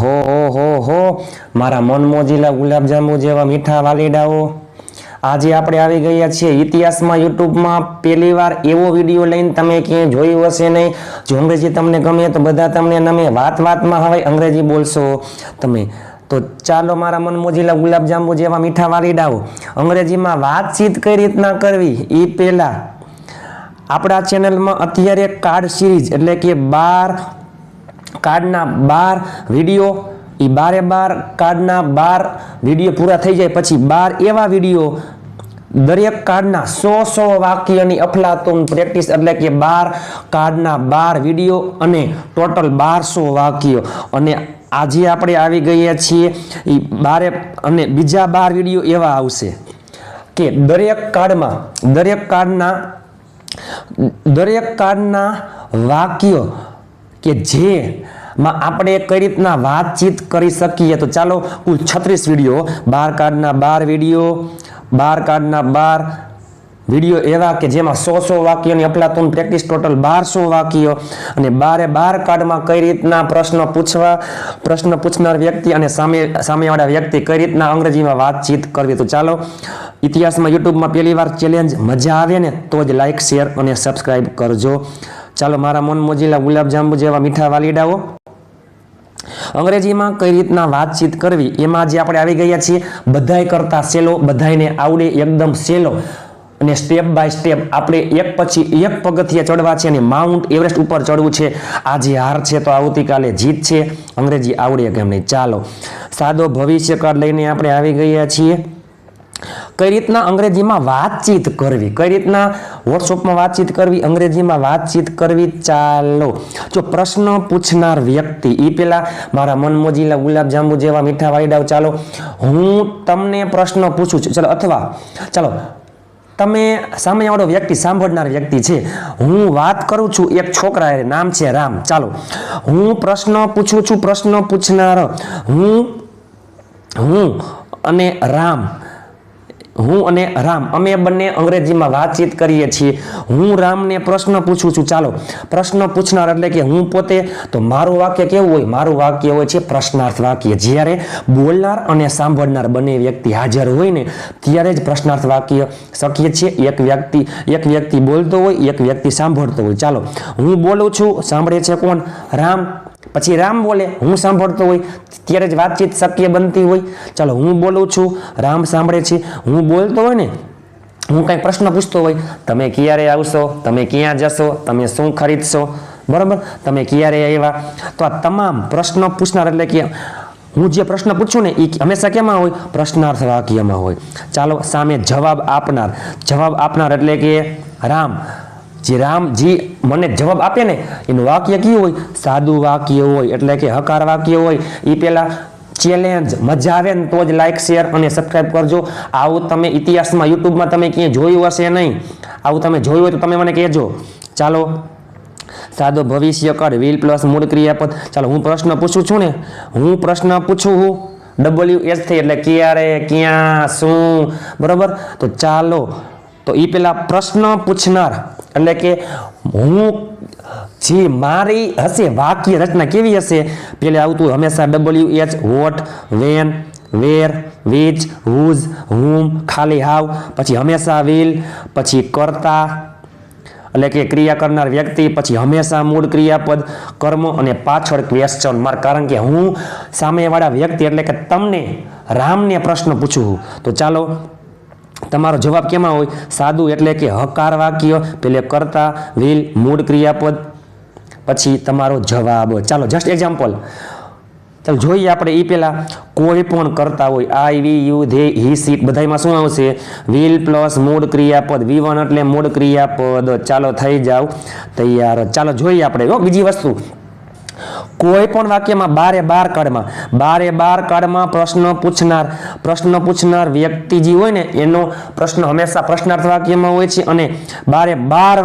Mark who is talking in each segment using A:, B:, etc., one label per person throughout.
A: હો મારા મનમોજીલા ગુલાબજાંબુ જેવા મીઠા વાલીડાઓ, આજે આપણે આવી ગયા છીએ ઇતિહાસમાં યુટ્યુબમાં પહેલી વાર એવો વિડીયો લઈને તમે ક્યાંય જોયું હશે નહીં. જો અંગ્રેજી તમને ગમે તો બધા તમને નમે, વાતમાં હવે અંગ્રેજી બોલશો તમે. તો ચાલો મારા મનમોજીલા ગુલાબજાંબુ જેવા મીઠા વાલીડાઓ, અંગ્રેજીમાં વાતચીત કઈ રીતના કરવી એ પહેલા આપણા ચેનલમાં અત્યારે કાર્ડ સિરીઝ એટલે કે 12 કાર્ડના 12 વિડીયો, એ 12 કાર્ડના 12 વિડીયો પૂરા થઈ જાય પછી 12 એવા વિડીયો, દરેક કાર્ડના 100 વાક્યની અફલાતુન પ્રેક્ટિસ એટલે કે 12 કાર્ડના 12 વિડીયો અને ટોટલ 1200 વાક્યો. અને આજે આપણે આવી ગયા છીએ એ 12 અને બીજા 12 વિડીયો એવા આવશે કે દરેક કાર્ડના વાક્યો કે જેમાં આપણે કઈ રીતના વાતચીત કરી શકીએ. તો ચાલો કુલ 36 વિડીયો, 12 કાર્ડના 12 વિડીયો, 12 કાર્ડના 12 વિડીયો એવા કે જેમાં 100 વાક્યોની અફલાતુન પ્રેક્ટિસ, ટોટલ 1200 વાક્યો. અને 12 કાર્ડમાં કઈ રીતના પ્રશ્ન પૂછનાર વ્યક્તિ અને સામેવાળા વ્યક્તિ કઈ રીતના અંગ્રેજીમાં વાતચીત કરવી. તો ચાલો ઇતિહાસમાં યુટ્યુબમાં પહેલી વાર ચેલેન્જ મજા આવે ને તો જ લાઈક, શેર અને સબસ્ક્રાઈબ કરજો. ચાલો મારા મનમોજીલા ગુલાબજાંબુ જેવા મીઠા વાલીડાઓ, અંગ્રેજીમાં કઈ રીતના વાતચીત કરવી એમાં જે આપણે આવી ગયા છીએ. બધાય કરતા સહેલો, બધાયને આવડે એકદમ સહેલો અને સ્ટેપ બાય સ્ટેપ આપણે એક પછી એક પગથિયા ચડવા છે અને માઉન્ટ એવરેસ્ટ ઉપર ચડવું છે. આજે હાર છે તો આવતીકાલે જીત છે. અંગ્રેજી આવડે કેમ નહીં. ચાલો સાદો ભવિષ્યકાળ લઈને આપણે આવી ગયા છીએ. કઈ રીતના અંગ્રેજીમાં વાતચીત કરવી, કઈ રીતના વોટ્સઅપમાં વાતચીત કરવી, અંગ્રેજીમાં વાતચીત કરવી. ચાલો જો પ્રશ્ન પૂછનાર વ્યક્તિ એ પેલા મારા મનમોજીલા ગુલાબજાંબુ જેવા મીઠા વાલીડાઓ, ચાલો હું તમને પ્રશ્ન પૂછું છું. ચાલો અથવા ચાલો તમે સામેવાળો વ્યક્તિ, સાંભળનાર વ્યક્તિ છે, હું વાત કરું છું એક છોકરા, નામ છે રામ. ચાલો હું પ્રશ્ન પૂછું છું, પ્રશ્ન પૂછનાર હું અને રામ અમે બંને અંગ્રેજીમાં વાતચીત કરીએ છીએ. હું રામને પ્રશ્ન પૂછું છું. ચાલો પ્રશ્ન પૂછનાર એટલે કે હું પોતે. તો મારું વાક્ય કેવું હોય? મારું વાક્ય હોય છે પ્રશ્નાર્થ વાક્ય. જ્યારે બોલનાર અને સાંભળનાર બંને વ્યક્તિ હાજર હોય ને ત્યારે જ પ્રશ્નાર્થ વાક્ય શક્ય છે. એક વ્યક્તિ બોલતો હોય, એક વ્યક્તિ સાંભળતો હોય. ચાલો હું બોલું છું, સાંભળે છે કોણ? રામ. પછી રામ બોલે, હું સાંભળતો હોય, ત્યારે જ વાતચીત શક્ય બનતી હોય. ચાલો હું બોલું છું, રામ સાંભળે છે. હું બોલતો હોય ને, હું કંઈ પ્રશ્ન પૂછતો હોય, તમે ક્યારે આવશો, તમે ક્યાં જશો, તમે શું ખરીદશો, બરાબર, તમે ક્યારે આવ્યા. તો આ તમામ પ્રશ્ન પૂછનાર એટલે કે હું જે પ્રશ્ન પૂછું ને એ હંમેશા કેમાં હોય? પ્રશ્નાર્થ વાક્યમાં હોય. ચાલો સામે જવાબ આપનાર એટલે કે રામ. રામજી મને જવાબ આપે ને એનું વાક્ય કયું હોય? સાદું વાક્ય હોય એટલે કે હકાર વાક્ય હોય. એ પેલા ચેલેન્જ મજા આવે ને તો જ લાઈક, શેર અને સબસ્ક્રાઈબ કરજો. આવું તમે ઇતિહાસમાં યુટ્યુબમાં તમે ક્યાંય જોયું હશે નહીં. આવું તમે જોયું હોય તો તમે મને કહેજો. ચાલો સાદો ભવિષ્યકાળ, વિલ પ્લસ મૂળ ક્રિયાપદ. ચાલો હું પ્રશ્ન પૂછું છું ને, હું પ્રશ્ન પૂછું WH થઈ એટલે ક્યારે, ક્યાં, શું, બરોબર. તો ચાલો તો એ પેલા પ્રશ્ન પૂછનાર એટલે કે હું જે મારી હશે વાક્ય રચના કેવી હશે? પેલે આવતું હંમેશા WH, what, when, where, which, whose, whom, ખાલી હાવ, પછી હંમેશા વિલ, પછી કરતા એટલે કે ક્રિયા કરનાર વ્યક્તિ, પછી હંમેશા મૂળ ક્રિયાપદ, કર્મ અને પાછળ ક્વેશ્ચન માર્ક. કારણ કે હું સામેવાળા વ્યક્તિ એટલે કે તમને રામને પ્રશ્ન પૂછું. તો ચાલો તમારો જવાબ કેમાં હોય? સાદું એટલે કે હકાર વાક્ય, પેલે કરતા, વિલ, મૂળ ક્રિયાપદ, પછી તમારો જવાબ. ચાલો જસ્ટ એક્ઝામ્પલ ચાલો જોઈએ આપણે. એ પહેલા કોઈ પણ કરતા હોય, I, we, you, they, he, seat, બધામાં શું આવશે? વિલ પ્લસ મૂળ ક્રિયાપદ. V1 એટલે મૂળ ક્રિયાપદ. ચાલો થઈ જાવ તૈયાર. ચાલો જોઈએ આપણે બીજી વસ્તુ. કોઈ પણ વાક્યમાં 12 કાર્ડમાં પ્રશ્ન પૂછનાર વ્યક્તિ જે હોય ને એનો પ્રશ્ન હંમેશા પ્રશ્નાર્થ વાક્યમાં હોય છે. અને 12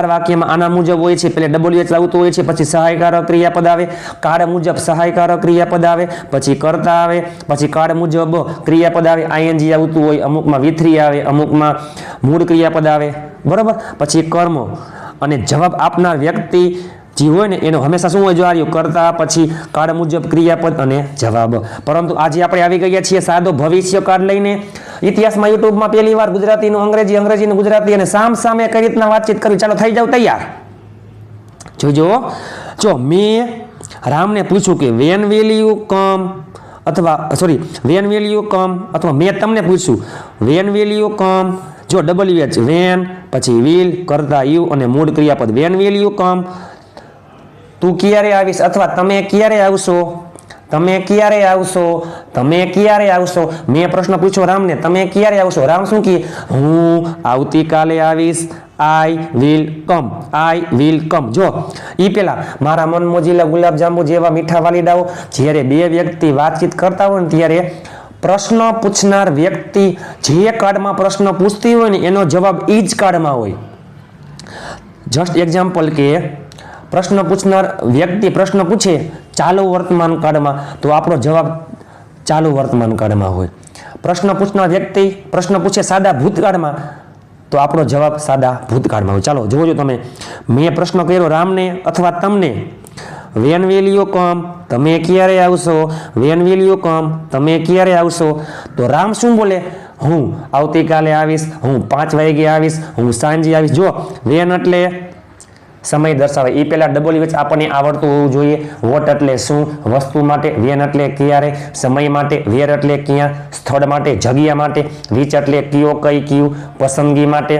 A: વાક્યમાં આના મુજબ હોય છે. પેલે WH આવતું હોય છે, પછી સહાયકારક ક્રિયાપદ આવે, કાર્ડ મુજબ સહાયકારક ક્રિયાપદ આવે, પછી કરતા આવે, પછી કાર્ડ મુજબ ક્રિયાપદ આવે, ING આવતું હોય, અમુકમાં V3 આવે, અમુકમાં મૂળ ક્રિયાપદ આવે, બરોબર. પછી કર્મ અને જવાબ આપનાર વ્યક્તિ જે હોય ને એનો હંમેશા શું હોય જો આર્યું કરતા પછી કાળ મુજબ ક્રિયાપદ અને જવાબ. પરંતુ આજે આપણે આવી ગયા છીએ સાદો ભવિષ્ય કાળ લઈને. ઇતિહાસમાં યુટ્યુબમાં પહેલી વાર ગુજરાતીનું અંગ્રેજી, અંગ્રેજીનું ગુજરાતી અને સામે કઈ રીતના વાતચીત કરવી. ચાલો થઈ જાવ તૈયાર. જોજો, જો મેં રામને પૂછ્યું કે વેન વિલ યુ કમ, અથવા sorry when will you come, અથવા મેં તમને પૂછ્યું વેન વિલ યુ કમ. જો WH વેન, પછી વિલ, કરતા યુ અને મૂળ ક્રિયાપદ વેન વિલ યુ કમ. તું ક્યારે આવીશ, અથવા તમે ક્યારે આવશો, તમે ક્યારે આવશો, તમે ક્યારે આવશો. મેં પ્રશ્ન પૂછ્યો રામને, તમે ક્યારે આવશો. રામ શું કહે, હું આવતીકાલે આવીશ. I will come, I will come. જો ઈ પેલા મારા મન મોજીલા ગુલાબજાંબુ જેવા મીઠા વાલીડાઓ. જ્યારે બે વ્યક્તિ વાતચીત કરતા હોય ને ત્યારે પ્રશ્ન પૂછનાર વ્યક્તિ જે કાર્ડમાં પ્રશ્ન પૂછતી હોય ને એનો જવાબ ઈ જ કાર્ડમાં હોય. જસ્ટ એક્ઝામ્પલ કે પ્રશ્ન પૂછનાર વ્યક્તિ પ્રશ્ન પૂછે ચાલુ વર્તમાન કાળમાં, તો આપણો જવાબ ચાલુ વર્તમાન કાળમાં હોય. પ્રશ્ન પૂછનાર વ્યક્તિ પ્રશ્ન પૂછે સાદા ભૂતકાળમાં, તો આપણો જવાબ સાદા ભૂતકાળમાં હોય. ચાલો જોજો તમે. મેં પ્રશ્ન કર્યો રામને અથવા તમને, વેન વિલ યુ કમ, તમે ક્યારે આવશો, વેન વિલ યુ કમ, તમે ક્યારે આવશો. તો રામ શું બોલે, હું આવતીકાલે આવીશ, હું 5 વાગે આવીશ, હું સાંજે આવીશ. જો વેન એટલે સમય દર્શાવે, એ પહેલા WH આપણને આવડતું હોવું જોઈએ. વોટ એટલે શું, વસ્તુ માટે. વેન એટલે ક્યારે, સમય માટે. વેર એટલે ક્યાં, સ્થળ માટે, જગ્યા માટે. વિચ એટલે કયો, કઈ, કયું, પસંદગી માટે.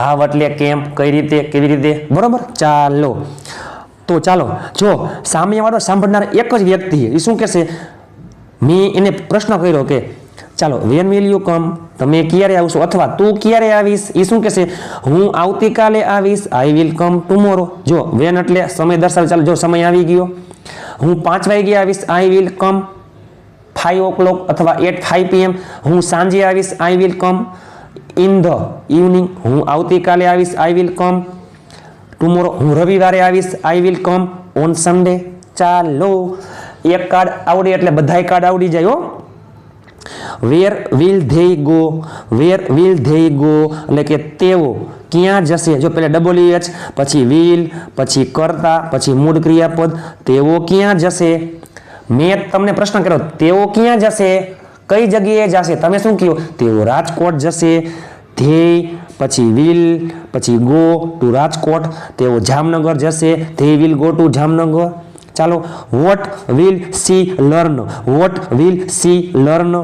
A: હાવ એટલે કેમ, કઈ રીતે, કેવી રીતે. બરોબર. ચાલો તો ચાલો, જો સામેવાળો સાંભળનાર એક જ વ્યક્તિ એ શું કહેશે, મેં એને પ્રશ્ન કર્યો કે ચાલો વેન વિલ યુ કમ, તમે ક્યારે આવશો, અથવા તું ક્યારે આવીશ. એ શું કહેશે, હું આવતીકાલે આવીશ. I will come tomorrow. જો વેન એટલે સમય દર્શાવે. ચાલો જો સમય આવી ગયો, હું 5 વાગે આવીશ. આઈ વિલ કમ 5 o'clock અથવા at 5 PM. હું સાંજે આવીશ. I will come in the evening. હું આવતીકાલે આવીશ. I will come tomorrow. હું રવિવારે આવીશ. I will come on Sunday. ચાલો એક કાર્ડ આવડે એટલે બધાય કાર્ડ આવડી જાય હો. Where will they go, where will they go એટલે કે તેઓ ક્યાં જશે. જો પહેલા WH, પછી વિલ, પછી કરતા, પછી મૂળ ક્રિયાપદ. તેઓ ક્યાં જશે. મેં તમને પ્રશ્ન કર્યો તેઓ ક્યાં જશે, કઈ જગ્યાએ જશે. તમે શું કહ્યું, તેઓ રાજકોટ જશે. ધ્યેય, પછી વિલ, પછી ગો ટુ રાજકોટ. તેઓ જામનગર જશે. They will go to Jamnagar. ચાલો what will she learn, what will she learn.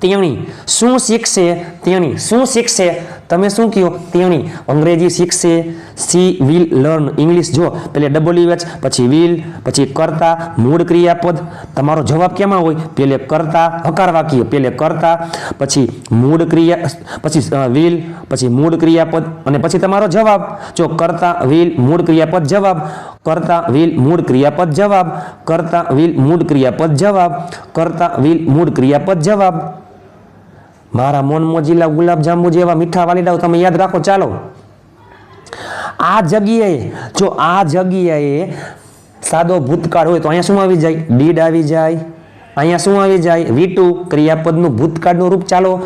A: તેણી શું શીખશે, તેણી શું શીખશે. તમે શું કહો, તેણી અંગ્રેજી શીખશે. She will learn English. જો પેલે WH, પછી વિલ, પછી કરતા, મૂળ ક્રિયાપદ. તમારો જવાબ કેમાં હોય, પેલે કરતા, હકાર વાક્ય, પેલે કરતા, પછી મૂળ ક્રિયા, પછી વિલ, પછી મૂળ ક્રિયાપદ અને પછી તમારો જવાબ. જો કરતા, વિલ, મૂળ ક્રિયાપદ, જવાબ. કરતા, વિલ, મૂળ ક્રિયાપદ, જવાબ. કરતા, વિલ, મૂળ ક્રિયાપદ, જવાબ. કરતા, વિલ, મૂળ ક્રિયાપદ, જવાબ. મારા મન મોજીલા ગુલાબજાંબુ જેવા મીઠા વાલીડાઓ તમે યાદ રાખો. ચાલો આ જગ્યાએ, જો આ જગ્યાએ સાદો ભૂતકાળ હોય તો અહીંયા શું આવી જાય, ડીડ આવી જાય. અહીંયા શું આવી જાય, V2 ક્રિયાપદનું ભૂતકાળનું રૂપ. ચાલો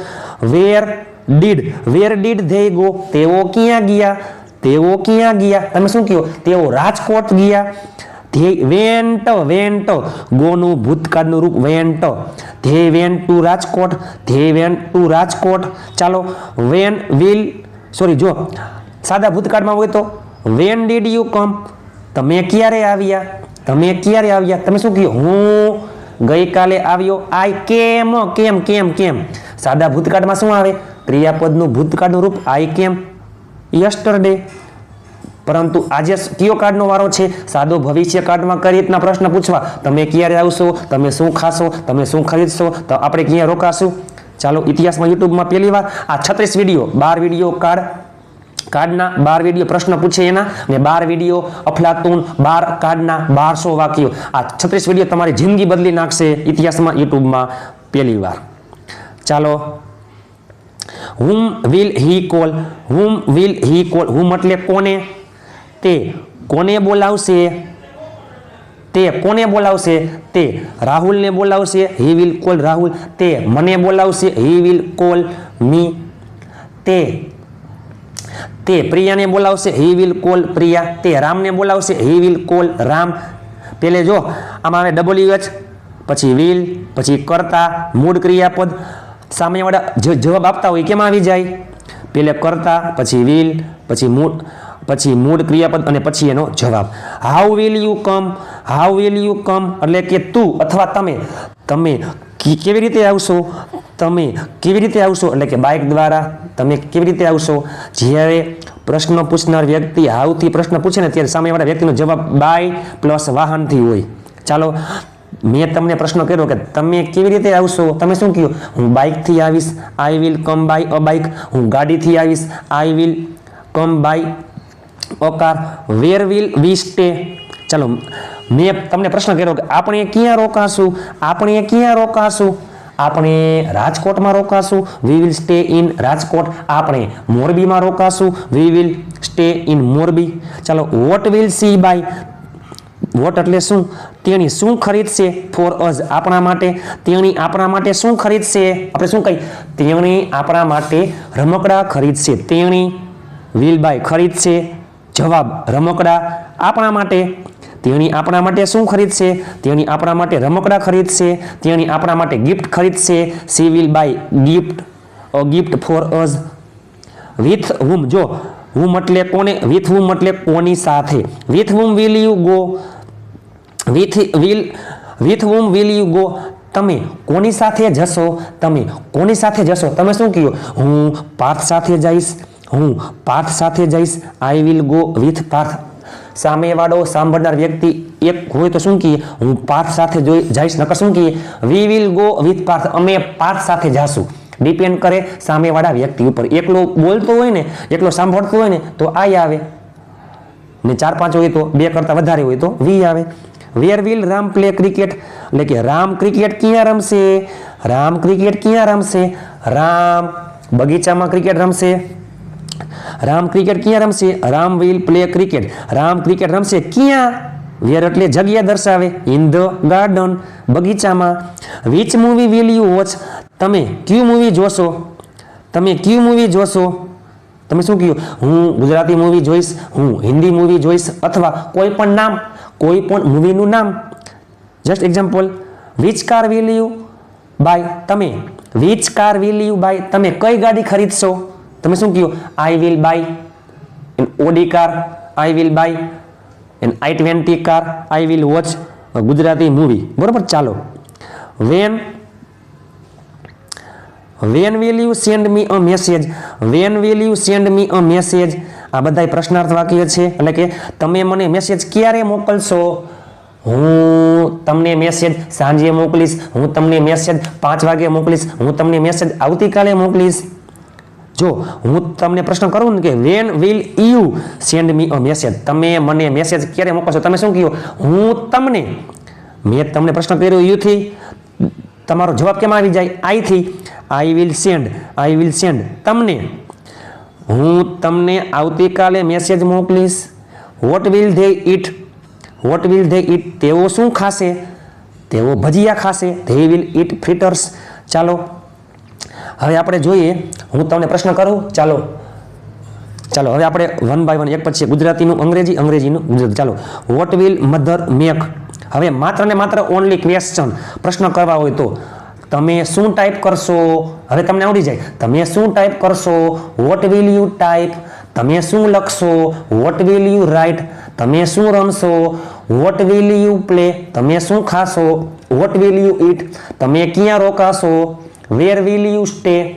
A: વેર ડીડ ધે ગો, તેઓ ક્યાં ગયા, તેઓ ક્યાં ગયા. તમે શું કહો, તેઓ રાજકોટ ગયા. વેન્ટ, ગોનું ભૂતકાળનું રૂપ vent. They went to Rajkot, they went to Rajkot. ચાલો વેન વિલ, સોરી જો સાદા ભૂતકાળમાં હોય તો વેન ડીડ યુ કમ, તમે ક્યારે આવ્યા, તમે ક્યારે આવ્યા. તમે શું કહ્યું, હું ગઈકાલે આવ્યો. આઈ કેમ, કેમ કેમ કેમ. સાદા ભૂતકાળમાં શું આવે, ક્રિયાપદનું ભૂતકાળનું રૂપ આઈ કેમ યસ્ટરડે. પરંતુ આજે કયો કાર્ડનો વારો છે, સાદો ભવિષ્ય કાર્ડમાં કઈ રીતના પ્રશ્ન પૂછવા, તમે ક્યારે આવશો, તમે શું ખાશો, તમે શું ખરીદશો, તો આપણે ક્યાં રોકાશું. ચાલો ઇતિહાસમાં યુટ્યુબમાં પહેલી વાર આ 36 વિડીયો, 12 વિડીયો કાર્ડના 12 વિડીયો પ્રશ્ન પૂછે એના, ને 12 વિડીયો અફલાતુન 12 કાર્ડના 1200 વાક્યો. આ 36 વિડીયો તમારી જિંદગી બદલી નાખશે ઇતિહાસમાં યુટ્યુબમાં પહેલી વાર. ચાલો whom will he call, whom will he call. whom એટલે કોને, તે કોને બોલાવશે, તે કોને બોલાવશે, તે રાહુલને બોલાવશે. he will call Rahul. તે મને બોલાવશે. he will call me. તે પ્રિયાને બોલાવશે હી વિલ કોલ પ્રિયા, તે રામને બોલાવશે હી વિલ કોલ રામ. પેલે જો આમાં આવે WH, પછી વિલ, પછી કરતા, મૂળ ક્રિયાપદ. સામેવાળા જવાબ આપતા હોય કેમ આવી જાય? પેલે કરતા, પછી વિલ, પછી મૂળ ક્રિયાપદ અને પછી એનો જવાબ. How will you come, how will you come એટલે કે તું અથવા તમે કેવી રીતે આવશો, તમે કેવી રીતે આવશો એટલે કે બાઇક દ્વારા. તમે કેવી રીતે આવશો? જ્યારે પ્રશ્ન પૂછનાર વ્યક્તિ હાઉથી પ્રશ્ન પૂછે ને ત્યારે સામેવાળા વ્યક્તિનો જવાબ બાય પ્લસ વાહનથી હોય. ચાલો, મેં તમને પ્રશ્ન કર્યો કે તમે કેવી રીતે આવશો, તમે શું કહ્યું? હું બાઇકથી આવીશ, I will come by a bike. હું ગાડીથી આવીશ, I will come by a car. Where will we stay. ચાલો, મેં તમને પ્રશ્ન કર્યો કે આપણે ક્યાં રોકાશું, આપણે ક્યાં રોકાશું? આપણે રાજકોટમાં રોકાશું, we will stay in Rajkot. આપણે મોરબીમાં રોકાશું, we will stay in Morbi. ચાલો, what will she buy. What એટલે શું? તેણી શું ખરીદશે? ફોર અસ આપણા માટે. તેણી આપણા માટે શું ખરીદશે? આપણે શું કહી? તેણી આપણા માટે રમકડા ખરીદશે. તેણી વિલ બાય ખરીદશે. જવાબ રમકડા આપણા માટે. તેણી આપણા માટે શું ખરીદશે? તેણી આપણા માટે રમકડા ખરીદશે. તેણી આપણા માટે ગિફ્ટ ખરીદશે. She will buy gift, a gift for us. With હુમ, જો હુમ એટલે કોને, વિથ હુમ એટલે કોની સાથે. With whom will you go, with whom will you go. તમે કોની સાથે જશો? તમે કોની સાથે જશો? તમે શું કહ્યું? હું પાર્થ સાથે જઈશ, હું પાર્થ સાથે જઈશ. I will go with Parth. સામેવાળો સાંભળનાર વ્યક્તિ એક હોય તો શું કહીએ? હું પાર્થ સાથે જઈશ. નકર શું કહીએ? We will go with Parth. અમે પાર્થ સાથે જાશું. ડિપેન્ડ કરે સામેવાળા વ્યક્તિ ઉપર. એકલો બોલતો હોય ને, એકલો સાંભળતો હોય ને તો આઈ આવે, ને 4-5 હોય તો 2 કરતાં વધારે હોય તો વી આવે. Where will Ram play cricket એટલે કે રામ ક્રિકેટ ક્યાં રમશે? રામ ક્રિકેટ ક્યાં રમશે? રામ બગીચામાં ક્રિકેટ રમશે. રામ ક્રિકેટ ક્યાં રમશે? Ram will play cricket. Ram cricket રમશે ક્યાં? વેર એટલે જગ્યા દર્શાવે. ઇન ધ ગાર્ડન બગીચામાં. Which movie will you watch. તમે કયું મૂવી જોશો? તમે કયું મૂવી જોશો? તમે શું કહ્યું? હું ગુજરાતી મૂવી જોઈશ, હું હિન્દી મૂવી જોઈશ, અથવા કોઈ પણ નામ, કોઈ પણ મૂવીનું નામ. Just example, which car will you buy. તમે which car will you buy. તમે કઈ ગાડી ખરીદશો? તમે શું કહ્યું? I will buy an Audi car, I will buy an i20 car, I will watch Gujarati movie. બરોબર. ચાલો, when will you send me a message. When will you send me a message. આ બધા પ્રશ્નાર્થ વાક્ય છે. એટલે કે તમે મને મેસેજ ક્યારે મોકલશો? હું તમને મેસેજ સાંજે મોકલીશ, હું તમને મેસેજ 5 વાગે મોકલીશ, હું તમને મેસેજ આવતીકાલે મોકલીશ. જો હું તમને પ્રશ્ન કરું ને કે van will you send me a message, તમે મને મેસેજ ક્યારે મોકલશો? તમે શું કહ્યું? હું તમને, મેં તમને પ્રશ્ન કર્યો યુથી, તમારો જવાબ કેમ આવી જાય? આઈથી. I will send, I will send તમને, હું તમને આવતીકાલે મેસેજ મોકલીશ. What will they eat, what will they eat તેઓ શું ખાશે? તેઓ ભજીયા ખાશે. They will eat fritters. ચાલો, હવે આપણે જોઈએ, હું તમને પ્રશ્ન કરું. ચાલો હવે આપણે 1 by 1 એક પછી ગુજરાતીનું અંગ્રેજી, અંગ્રેજીનું ગુજરાતી. ચાલો, વોટ વિલ મધર મેક. હવે માત્ર ને માત્ર ઓનલી ક્વેશ્ચન પ્રશ્ન કરવા હોય તો તમે શું ટાઈપ કરશો? હવે તમને આવડી જાય. તમે શું ટાઈપ કરશો? What will you type. તમે શું લખશો? What will you write. તમે શું રમશો? What will you play. તમે શું ખાશો? What will you eat. તમે ક્યાં રોકાશો? Where will you stay.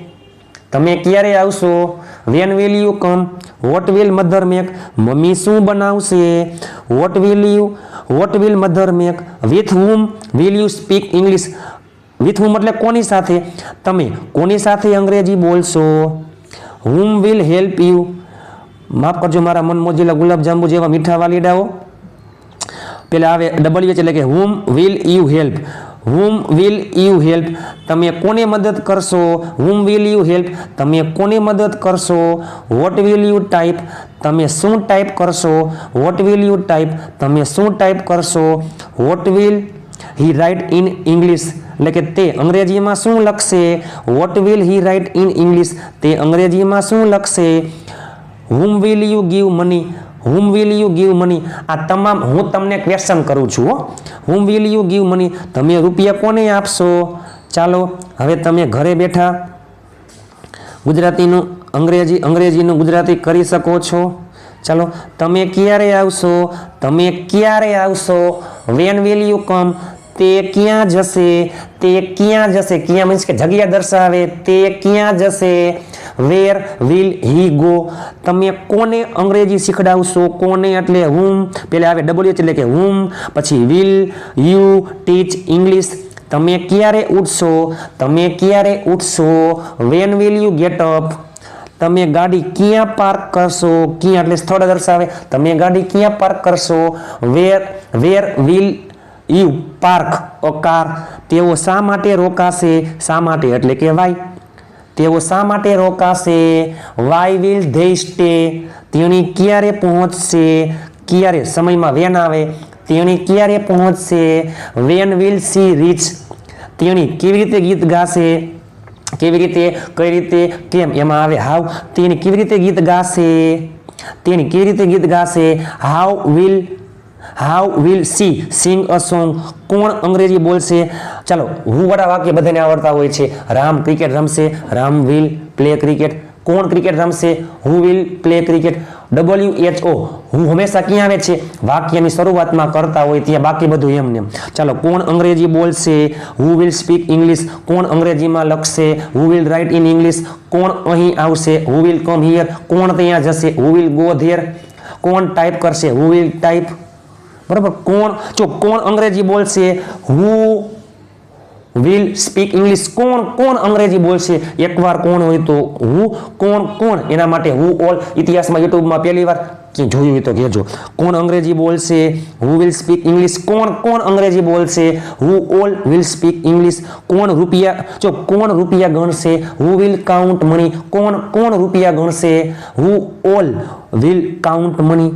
A: તમે ક્યારે આવશો? When will you come. What will mother make. મમ્મી શું બનાવશે? What will mother make. With whom will you speak English. With whom એટલે કોની સાથે? તમે કોની સાથે અંગ્રેજી બોલશો? હુમ વિલ હેલ્પ યુ. માફ કરજો મારા મન મોજીલા ગુલાબજાંબુ જેવા મીઠા વાલીડાઓ. પેલા આવે WH એટલે કે whom will you help. Whom will you help. તમે કોને મદદ કરશો? Whom will you help. તમે કોને મદદ કરશો? What will you type. તમે શું ટાઈપ કરશો? What will you type. તમે શું ટાઈપ કરશો? What will he write in English. એટલે કે તે અંગ્રેજીમાં શું લખશે? What will he write in English. તે અંગ્રેજીમાં શું લખશે? whom will you give money, whom will you give money, આ તમામ હું તમને ક્વેશ્ચન કરું છું હો. whom will you give money, તમે રૂપિયા કોને આપશો. ચાલો હવે તમે ઘરે બેઠા ગુજરાતીનું અંગ્રેજીનું ગુજરાતી કરી શકો છો. ચાલો તમે ક્યારે આવશો, તમે ક્યારે આવશો. when will you come, તે ક્યાં જશે, તે ક્યાં જશે. ક્યાં મીન્સ કે જગ્યા દર્શાવે, તે ક્યાં જશે. where will he go, તમે કોને અંગ્રેજી શીખડાવશો. કોને એટલે whom, પેલા આવે WH એટલે કે whom, પછી will you teach English, તમે ક્યારે ઉઠશો, તમે ક્યારે ઉઠશો. when will you get up, તમે ગાડી ક્યાં પાર્ક કરશો. ક્યાં એટલે સ્થળ દર્શાવે, તમે ગાડી ક્યાં પાર્ક કરશો. where will you park a car, તેઓ શા માટે રોકાશે. શા માટે એટલે કે why, તેઓ શા માટે રોકાશે. why will they stay, તેણી ક્યારે પહોંચશે. ક્યારે સમયમાં વેન આવે, તેણી ક્યારે પહોંચશે. when will she reach, તેણી કેવી રીતે ગીત ગાશે. કેવી રીતે, કઈ રીતે, કેમ એમાં આવે હાવ. તેણી કેવી રીતે ગીત ગાશે, તેણી કેવી રીતે ગીત ગાશે. how will she sing a song, કોણ અંગ્રેજી બોલશે. ચાલો હું વાળા વાક્ય બધાને આવડતા હોય છે. રામ ક્રિકેટ રમશે, રામ વિલ પ્લે ક્રિકેટ. કોણ ક્રિકેટ રમશે, who will play cricket. WHO હું હંમેશા ક્યાં આવે છે, વાક્યની શરૂઆતમાં કરતા હોય ત્યાં, બાકી બધું એમને. ચાલો કોણ અંગ્રેજી બોલશે, who will speak English, કોણ અંગ્રેજીમાં લખશે. who will write in English, કોણ અહીં આવશે. who will come here, કોણ ત્યાં જશે. who will go there, કોણ ટાઈપ કરશે. who will type, બરાબર. કોણ અંગ્રેજી બોલશે, who will speak English, કોણ અંગ્રેજી બોલશે. એકવાર કોણ હોય તો કોણ એના માટે who all ઇતિહાસમાં યુટ્યુબમાં પહેલી વાર જોયું હોય તો કહેજો. કોણ અંગ્રેજી બોલશે, who will speak English, કોણ અંગ્રેજી બોલશે. who all will speak English, કોણ રૂપિયા ગણશે. who will count money, કોણ રૂપિયા ગણશે. who all will count money,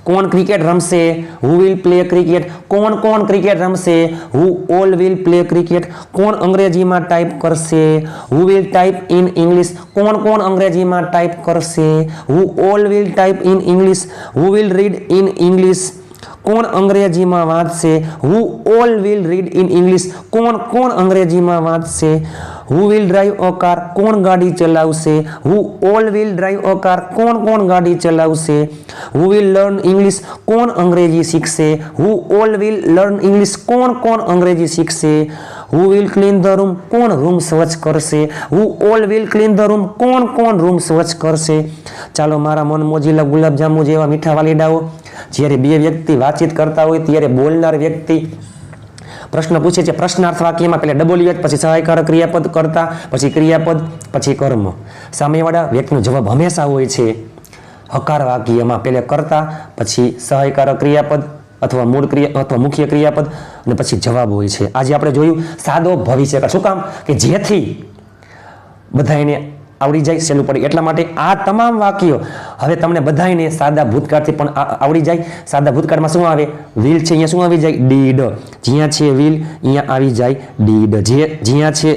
A: કોણ ક્રિકેટ રમશે. who will play cricket, કોણ ક્રિકેટ રમશે. who all will play cricket, કોણ અંગ્રેજીમાં ટાઈપ કરશે. who will type in English, કોણ અંગ્રેજીમાં ટાઈપ કરશે. who all will type in English. who will read in English, કોણ અંગ્રેજીમાં વાંચશે. who all will read in English, કોણ અંગ્રેજીમાં વાંચશે. who will drive a car, કોણ ગાડી ચલાવશે. who all will drive a car, કોણ ગાડી ચલાવશે. who will learn English, કોણ અંગ્રેજી શીખશે. who all will learn English, કોણ અંગ્રેજી શીખશે. who will clean the room, કોણ રૂમ સ્વચ્છ કરશે. who all will clean the room, કોણ રૂમ સ્વચ્છ કરશે. ચાલો મારા મન મોજીલા ગુલાબજાંબુ જેવા મીઠા વાલીડાઓ, જ્યારે બે વ્યક્તિ વાતચીત કરતા હોય ત્યારે બોલનાર વ્યક્તિ પ્રશ્ન પૂછે છે. પ્રશ્નાર્થ વાક્યમાં પહેલા WH, પછી સહાયકારક ક્રિયાપદ કરતા, પછી ક્રિયાપદ, પછી કર્મ. સામેવાળા વ્યક્તિનો જવાબ હંમેશા હોય છે હકાર વાક્યમાં પહેલા કરતા, પછી સહાયકારક ક્રિયાપદ અથવા મૂળ ક્રિયા અથવા મુખ્ય ક્રિયાપદ અને પછી જવાબ હોય છે. આજે આપણે જોયું સાદો ભવિષ્યકાળ. શું કામ, કે જેથી બધાને આવડી જાય, સહેલું પડે એટલા માટે. આ તમામ વાક્યો હવે તમને બધાને સાદા ભૂતકાળથી પણ આવડી જાય. સાદા ભૂતકાળમાં શું આવે, વિલ છે અહીંયા શું આવી જાય, ડીડ. જ્યાં છે વિલ અહીંયા આવી જાય ડીડ. જ્યાં છે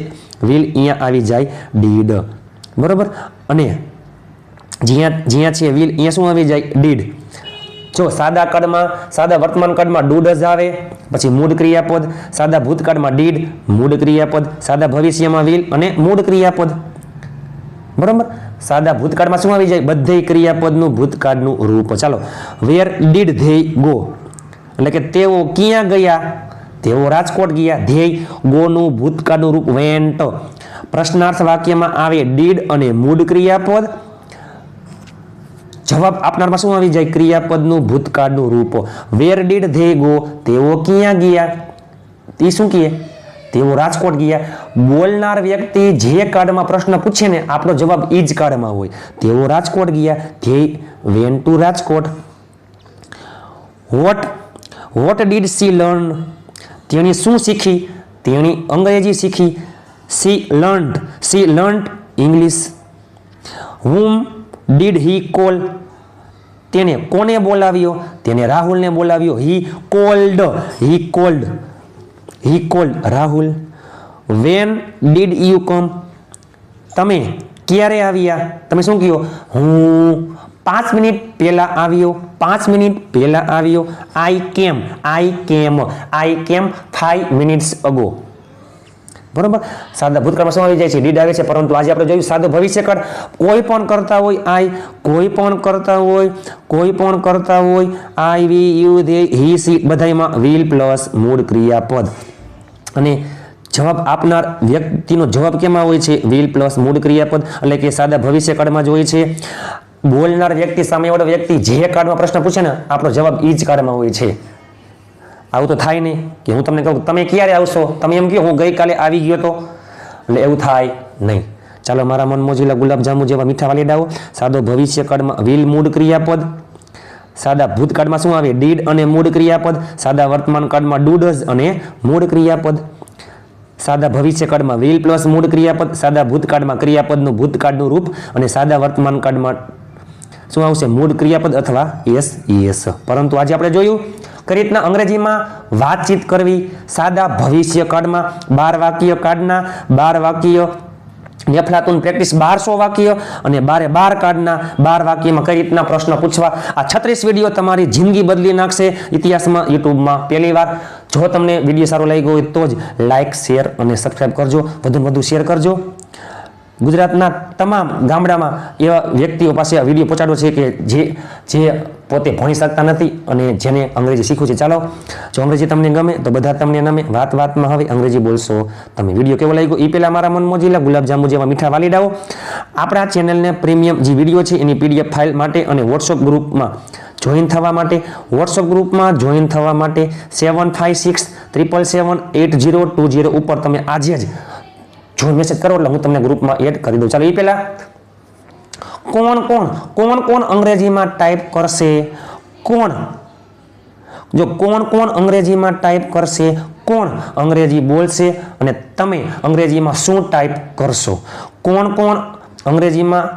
A: વિલ અહીંયા આવી જાય ડીડ, બરોબર. અને જ્યાં છે વિલ અહીંયા શું આવી જાય, ડીડ. જો સાદા કાળમાં, સાદા વર્તમાન કાળમાં ડુ ડઝ આવે, પછી મૂળ ક્રિયાપદ. સાદા ભૂતકાળમાં ડીડ, મૂળ ક્રિયાપદ. સાદા ભવિષ્યમાં વિલ અને મૂળ ક્રિયાપદ, બરાબર. સાદા ભૂતકાળમાં શું આવી જાય, બધે ક્રિયાપદનું ભૂતકાળનું રૂપ. ચાલો, વેર ડીડ ધે ગો, એટલે કે તેઓ ક્યાં ગયા, તેઓ રાજકોટ ગયા. ધ્યેય ગોનું ભૂતકાળનું રૂપ વેન્ટ. પ્રશ્નાર્થ વાક્યમાં આવે ડીડ અને મૂળ ક્રિયાપદ. જવાબ આપનારમાં શું આવી જાય, ક્રિયાપદનું ભૂતકાળનું રૂપ. વેર ડીડ ધે ગો, તેઓ ક્યાં ગયા, તે શું કહે, તેઓ રાજકોટ ગયા. બોલનાર વ્યક્તિ જે કાળમાં પ્રશ્ન પૂછે ને આપણો જવાબ એ જ કાળમાં હોય. તેઓ રાજકોટ ગયા, ધ્યેય went to Rajkot. What did she learn, તેણી શું શીખી, તેણી અંગ્રેજી શીખી. She learnt English. whom did he call, તેને કોને બોલાવ્યો, તેને રાહુલને બોલાવ્યો. he called Rahul. when did you come, તમે ક્યારે આવ્યા તમે શું કહો હું 5 મિનિટ પહેલા આવ્યો 5 મિનિટ પહેલા આવ્યો I came 5 minutes ago બરોબર સાદા ભૂતકાળમાં શું આવી જાય છે ડીડ આવે છે પરંતુ આજે આપણે જોયું સાદો ભવિષ્યકાળ કોઈ પણ કરતા હોય આઈ કોઈ પણ કરતા હોય I we you they he she બધાયમાં વિલ પ્લસ મૂળ ક્રિયાપદ અને જવાબ આપનાર વ્યક્તિનો જવાબ કેમાં હોય છે વિલ પ્લસ મૂળ ક્રિયાપદ એટલે કે સાદા ભવિષ્યકાળમાં જ હોય છે બોલનાર વ્યક્તિ સામેવાળો વ્યક્તિ જે કાળમાં પ્રશ્ન પૂછે ને આપણો જવાબ એ જ કાળમાં હોય છે આવું તો થાય નહીં કે હું તમને કહું તમે ક્યારે આવશો તમે એમ કહો હું ગઈકાલે આવી ગયો તો એટલે એવું થાય નહીં ચાલો મારા મન મોજીલા ગુલાબજાંબુ જેવા મીઠા વાલીડાઓ સાદો ભવિષ્યકાળમાં વિલ મૂળ ક્રિયાપદ સાદા ભૂતકાળમાં શું આવે ડીડ અને મૂળ ક્રિયાપદ સાદા વર્તમાન કાળમાં ડુ ડઝ અને મૂળ ક્રિયાપદ સાદા ભવિષ્યકાળમાં વિલ પ્લસ મૂળ ક્રિયાપદ સાદા ભૂતકાળમાં ક્રિયાપદનું ભૂતકાળનું રૂપ અને સાદા વર્તમાન કાળમાં શું આવશે મૂળ ક્રિયાપદ અથવા યસ પરંતુ આજે આપણે જોયું કઈ રીતના અંગ્રેજીમાં વાતચીત કરવી સાદા ભવિષ્યકાળમાં 12 વાક્ય કાળના 12 વાક્ય એફલાતુન પ્રેક્ટિસ 1200 વાક્ય અને 12 કાળના 12 વાક્યમાં કઈ રીતના પ્રશ્ન પૂછવા આ 36 વિડીયો તમારી જિંદગી બદલી નાખશે ઇતિહાસમાં યુટ્યુબમાં પહેલી વાર જો તમને વિડીયો સારો લાગ્યો હોય તો જ લાઈક શેર અને સબસ્ક્રાઇબ કરજો વધુ શેર કરજો ગુજરાતના તમામ ગામડામાં એવા વ્યક્તિઓ પાસે આ વિડીયો પહોંચાડો છે કે જે પોતે ભણી શકતા નથી અને જેને અંગ્રેજી શીખવું છે ચાલો જો અંગ્રેજી તમને ગમે તો બધા તમને નમે વાતમાં હવે અંગ્રેજી બોલશો તમે વિડીયો કેવો લાગ્યો એ પહેલાં મારા મન મોજીલા ગુલાબજાંબુ જેવા મીઠા વાલીડાઓ આપણા ચેનલને પ્રીમિયમ જે વિડીયો છે એની PDF ફાઇલ માટે અને વોટ્સઅપ ગ્રુપમાં જોઈન થવા માટે 7567778020 ઉપર તમે આજે જ જો મેસેજ કરો એટલે હું તમને ગ્રુપમાં એડ કરી દઉં ચાલો એ પહેલા કોણ અંગ્રેજીમાં ટાઈપ કરશે કોણ અંગ્રેજીમાં ટાઈપ કરશે કોણ અંગ્રેજી બોલશે અને તમે અંગ્રેજીમાં શું ટાઈપ કરશો કોણ અંગ્રેજીમાં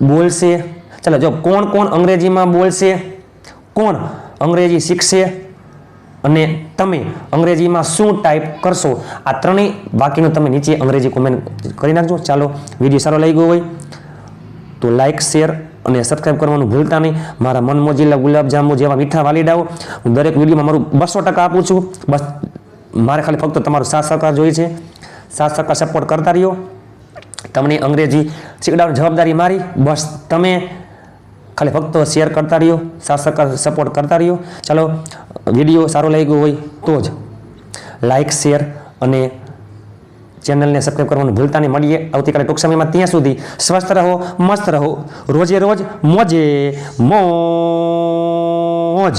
A: બોલશે ચાલો જો કોણ અંગ્રેજીમાં બોલશે કોણ અંગ્રેજી શીખશે અને તમે અંગ્રેજીમાં શું ટાઈપ કરશો આ ત્રણેય વાક્યનું તમે નીચે અંગ્રેજી કોમેન્ટ કરી નાખજો ચાલો વિડીયો સારો લાગ્યો હોય તો લાઈક શેર અને સબસ્ક્રાઇબ કરવાનું ભૂલતા નહીં મારા મન મોજીલા ગુલાબજાંબુ જેવા મીઠા વાલીડાઓ હું દરેક વિડીયોમાં મારું 200% આપું છું બસ મારે ખાલી ફક્ત તમારો સાથ સહકાર જોઈએ છે સાથ સહકાર સપોર્ટ કરતા રહ્યો તમને અંગ્રેજી શીખડાવવાની જવાબદારી મારી બસ તમે ખાલી ફક્ત શેર કરતા રહ્યો સાથ સહકાર સપોર્ટ કરતા રહ્યો ચાલો વિડીયો સારો લાગ્યો હોય તો જ લાઈક શેર અને ચેનલને સબસ્ક્રાઇબ કરવાનું ભૂલતા નહીં મળીએ આવતીકાલે ટૂંક સમયમાં ત્યાં સુધી સ્વસ્થ રહો મસ્ત રહો રોજે રોજ મોજે મોજ